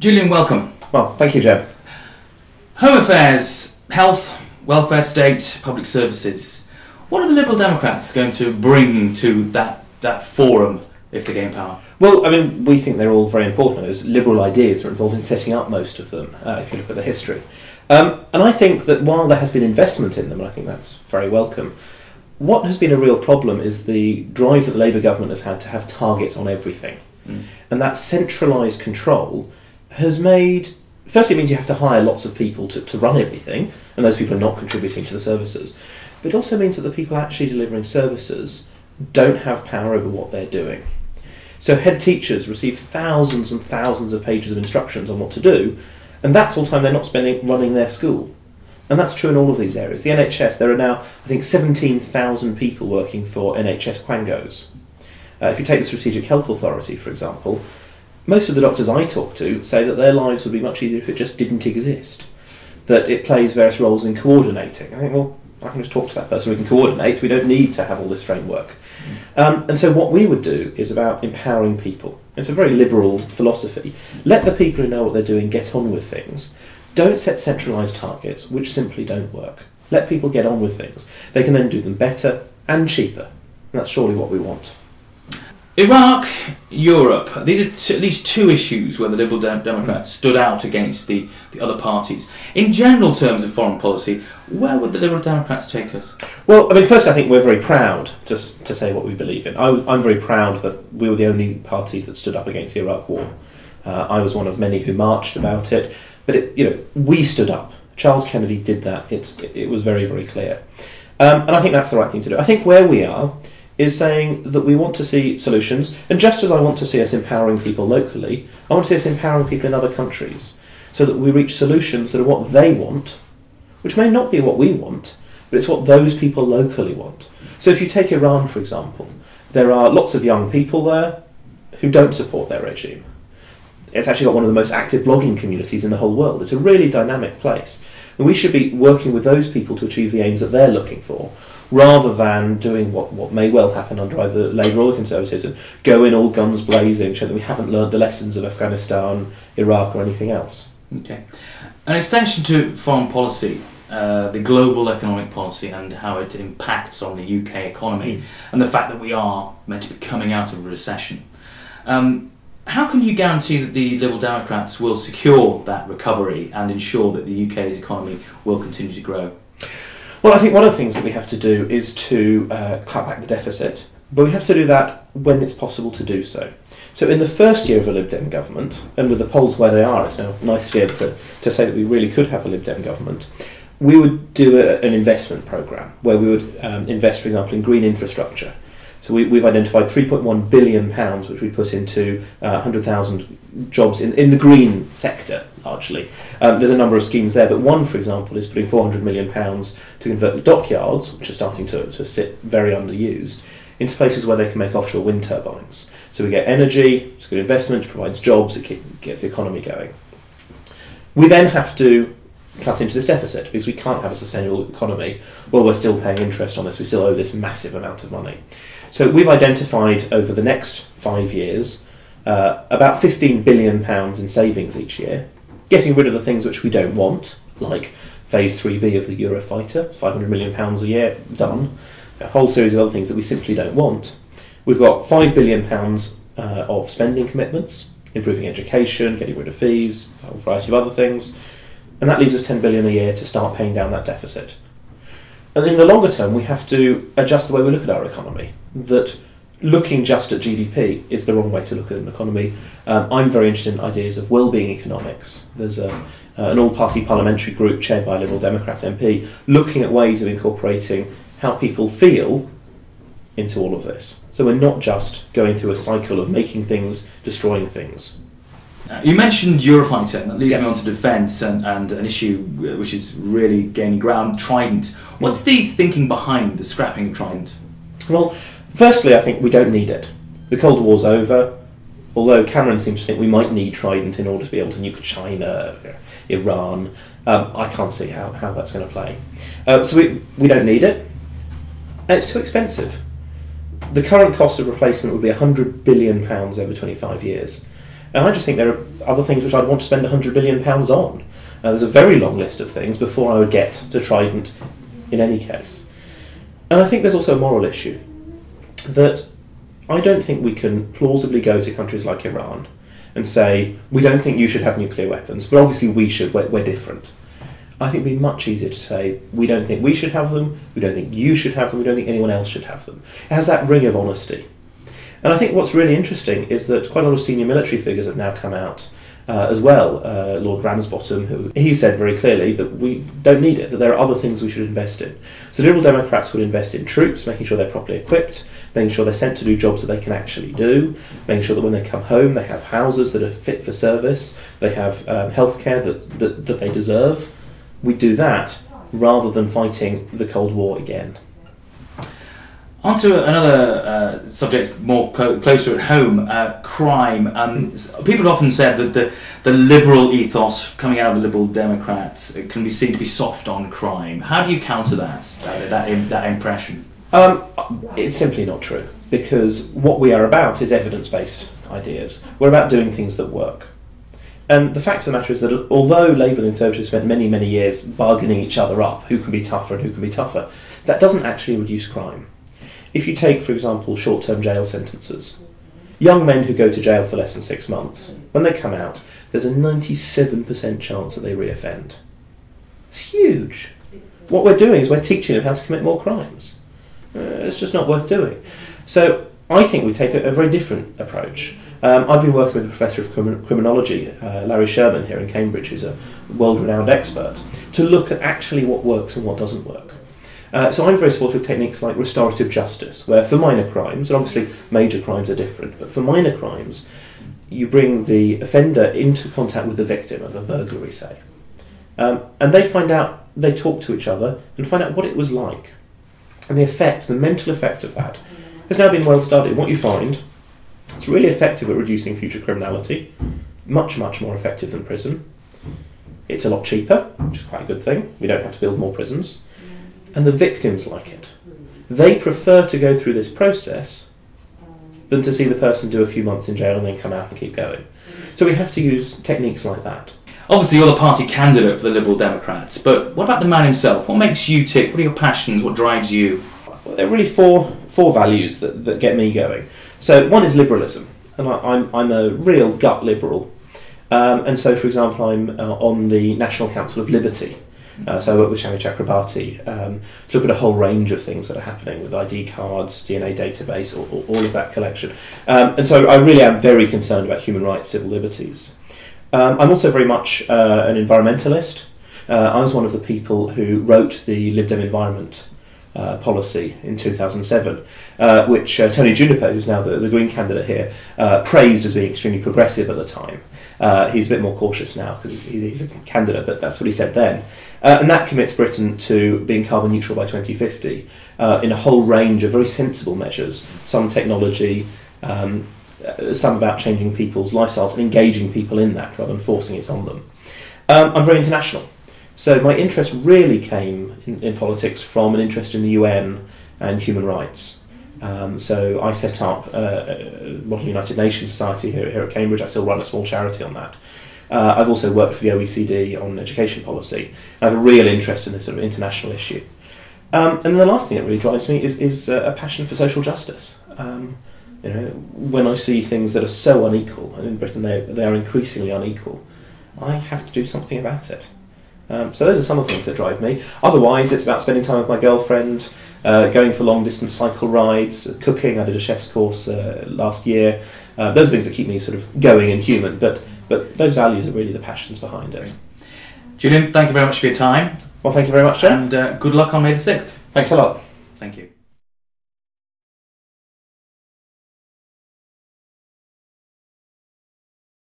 Julian, welcome. Well, thank you, Jeb. Home affairs, health, welfare state, public services. What are the Liberal Democrats going to bring to that forum if they gain power? Well, I mean, we think they're all very important. Those liberal ideas are involved in setting up most of them, if you look at the history. And I think that while there has been investment in them, and I think that's very welcome, what has been a real problem is the drive that the Labour government has had to have targets on everything. And that centralised control has made... Firstly, it means you have to hire lots of people to run everything, and those people are not contributing to the services. But it also means that the people actually delivering services don't have power over what they're doing. So head teachers receive thousands and thousands of pages of instructions on what to do, and that's all time they're not spending running their school. And that's true in all of these areas. The NHS, there are now, I think, 17,000 people working for NHS quangos. If you take the Strategic Health Authority, for example, most of the doctors I talk to say that their lives would be much easier if it just didn't exist. That it plays various roles in coordinating. I think, well, I can just talk to that person, we can coordinate, we don't need to have all this framework. And so what we would do is about empowering people. It's a very liberal philosophy. Let the people who know what they're doing get on with things. Don't set centralised targets, which simply don't work. Let people get on with things. They can then do them better and cheaper. And that's surely what we want. Iraq, Europe. These are at least two issues where the Liberal Democrats stood out against the other parties. In general terms of foreign policy, where would the Liberal Democrats take us? Well, I mean, first I think we're very proud to say what we believe in. I'm very proud that we were the only party that stood up against the Iraq war. I was one of many who marched about it, but we stood up. Charles Kennedy did that. It was very, very clear. And I think that's the right thing to do. I think where we are is saying that we want to see solutions, and just as I want to see us empowering people locally, I want to see us empowering people in other countries, so that we reach solutions that are what they want, which may not be what we want, but it's what those people locally want. So if you take Iran, for example, there are lots of young people there who don't support their regime. It's actually got one of the most active blogging communities in the whole world. It's a really dynamic place. And we should be working with those people to achieve the aims that they're looking for, rather than doing what may well happen under either Labour or the Conservatives and go in all guns blazing, show that we haven't learned the lessons of Afghanistan, Iraq or anything else. Okay. An extension to foreign policy, the global economic policy and how it impacts on the UK economy and the fact that we are meant to be coming out of a recession. How can you guarantee that the Liberal Democrats will secure that recovery and ensure that the UK's economy will continue to grow? Well, I think one of the things that we have to do is to cut back the deficit, but we have to do that when it's possible to do so. So in the first year of a Lib Dem government, and with the polls where they are, it's now nice to be able to say that we really could have a Lib Dem government, we would do an investment programme where we would invest, for example, in green infrastructure. So we've identified £3.1 billion which we put into 100,000 jobs in the green sector, largely. There's a number of schemes there, but one, for example, is putting £400 million to convert the dockyards, which are starting to sit very underused, into places where they can make offshore wind turbines. So we get energy, it's good investment, it provides jobs, it gets the economy going. We then have to cut into this deficit, because we can't have a sustainable economy while we're still paying interest on this. We still owe this massive amount of money. So we've identified over the next 5 years about £15 billion in savings each year, getting rid of the things which we don't want, like Phase 3B of the Eurofighter, £500 million a year, done. A whole series of other things that we simply don't want. We've got £5 billion of spending commitments, improving education, getting rid of fees, a whole variety of other things, and that leaves us £10 billion a year to start paying down that deficit. And in the longer term, we have to adjust the way we look at our economy, that looking just at GDP is the wrong way to look at an economy. I'm very interested in ideas of well-being economics. There's an all-party parliamentary group chaired by a Liberal Democrat MP looking at ways of incorporating how people feel into all of this. So we're not just going through a cycle of making things, destroying things. You mentioned Eurofighter, and that leads me on to defence and an issue which is really gaining ground, Trident. What's the thinking behind the scrapping of Trident? Well, firstly, I think we don't need it. The Cold War's over, although Cameron seems to think we might need Trident in order to be able to nuke China, Iran. I can't see how that's going to play. So we don't need it, and it's too expensive. The current cost of replacement would be £100 billion over 25 years. And I just think there are other things which I'd want to spend £100 billion on. There's a very long list of things before I would get to Trident in any case. And I think there's also a moral issue, that I don't think we can plausibly go to countries like Iran and say, we don't think you should have nuclear weapons, but obviously we should, we're different. I think it would be much easier to say, we don't think we should have them, we don't think you should have them, we don't think anyone else should have them. It has that ring of honesty. And I think what's really interesting is that quite a lot of senior military figures have now come out as well. Lord Ramsbottom, he said very clearly that we don't need it, that there are other things we should invest in. So Liberal Democrats would invest in troops, making sure they're properly equipped, making sure they're sent to do jobs that they can actually do, making sure that when they come home they have houses that are fit for service, they have healthcare that they deserve. We do that rather than fighting the Cold War again. On to another subject more closer at home, crime. People have often said that the liberal ethos coming out of the Liberal Democrats can be seen to be soft on crime. How do you counter that impression? It's simply not true, because what we are about is evidence-based ideas. We're about doing things that work. And the fact of the matter is that although Labour and the Conservatives spent many, many years bargaining each other up, who can be tougher and who can be tougher, that doesn't actually reduce crime. If you take, for example, short-term jail sentences, young men who go to jail for less than 6 months, when they come out, there's a 97% chance that they reoffend. It's huge. What we're doing is we're teaching them how to commit more crimes. It's just not worth doing. So I think we take a very different approach. I've been working with a professor of criminology, Larry Sherman, here in Cambridge, who's a world-renowned expert, to look at actually what works and what doesn't work. So I'm very supportive of techniques like restorative justice, where for minor crimes, and obviously major crimes are different, but for minor crimes, you bring the offender into contact with the victim of a burglary, say. And they talk to each other and find out what it was like. And the mental effect of that has now been well studied. What you find, it's really effective at reducing future criminality, much, much more effective than prison. It's a lot cheaper, which is quite a good thing. We don't have to build more prisons. And the victims like it. They prefer to go through this process than to see the person do a few months in jail and then come out and keep going. So we have to use techniques like that. Obviously you're the party candidate for the Liberal Democrats, but what about the man himself? What makes you tick? What are your passions? What drives you? Well, there are really four values that get me going. So one is liberalism, and I'm a real gut liberal. And so, for example, I'm on the National Council of Liberty. So I work with Shami Chakrabarti to look at a whole range of things that are happening with ID cards, DNA database, all of that collection. And so I really am very concerned about human rights, civil liberties. I'm also very much an environmentalist. I was one of the people who wrote the Lib Dem environment policy in 2007, which Tony Juniper, who's now the Green candidate here, praised as being extremely progressive at the time. He's a bit more cautious now because he's a candidate, but that's what he said then. And that commits Britain to being carbon neutral by 2050 in a whole range of very sensible measures, some technology, some about changing people's lifestyles and engaging people in that rather than forcing it on them. I'm very international. So my interest really came in politics from an interest in the UN and human rights. So I set up Model United Nations Society here at Cambridge. I still run a small charity on that. I've also worked for the OECD on education policy. I have a real interest in this sort of international issue. And then the last thing that really drives me is a passion for social justice. When I see things that are so unequal, and in Britain they are increasingly unequal, I have to do something about it. So those are some of the things that drive me. Otherwise, it's about spending time with my girlfriend, going for long-distance cycle rides, cooking. I did a chef's course last year. Those are things that keep me sort of going and human, but those values are really the passions behind it. Julian, thank you very much for your time. Well, thank you very much, Joe. And good luck on May the 6th. Thanks a lot. Thank you.